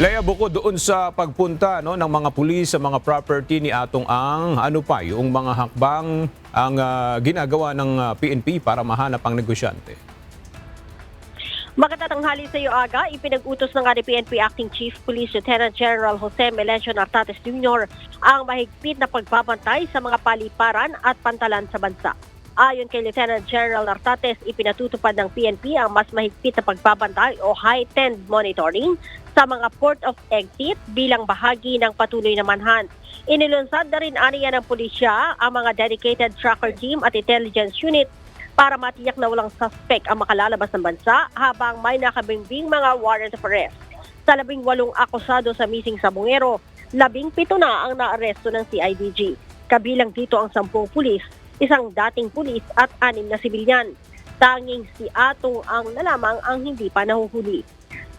Lea, bukod doon sa pagpunta ng mga pulis sa mga property ni Atong Ang, ano pa yung mga hakbang ang ginagawa ng PNP para mahanap ang negosyante? Magandang tanghali sa iyo, Aga. Ipinag-utos ng PNP Acting Chief Police Lieutenant General Jose Melencio Nartates Jr. ang mahigpit na pagbabantay sa mga paliparan at pantalan sa bansa. Ayon kay Lieutenant General Nartates, ipinatutupad ng PNP ang mas mahigpit na pagbabantay o heightened monitoring sa mga port of exit bilang bahagi ng patuloy na manhunt. Inilunsad na rin aniya ng pulisya ang mga dedicated tracker team at intelligence unit para matiyak na walang suspect ang makalalabas ng bansa habang may nakabimbing mga warrant of arrest. Sa 18 akusado sa missing Sabongero, 17 na ang naaresto ng CIDG. Kabilang dito ang 10 pulis, isang dating pulis at 6 na sibilyan. Tanging si Atong Ang na lamang ang hindi pa nahuhuli.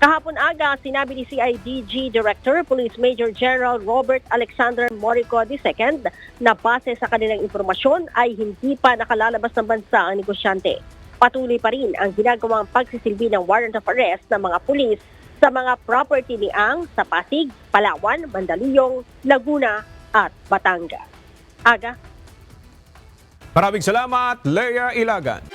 Kahapon aga, sinabi ni CIDG Director Police Major General Robert Alexander Morico II na base sa kanilang impormasyon ay hindi pa nakalalabas ng bansa ang negosyante. Patuloy pa rin ang ginagawang pagsisilbi ng warrant of arrest ng mga pulis sa mga property ni Ang sa Pasig, Palawan, Mandaluyong, Laguna at Batangas. Aga. Maraming salamat, Lea Ilagan.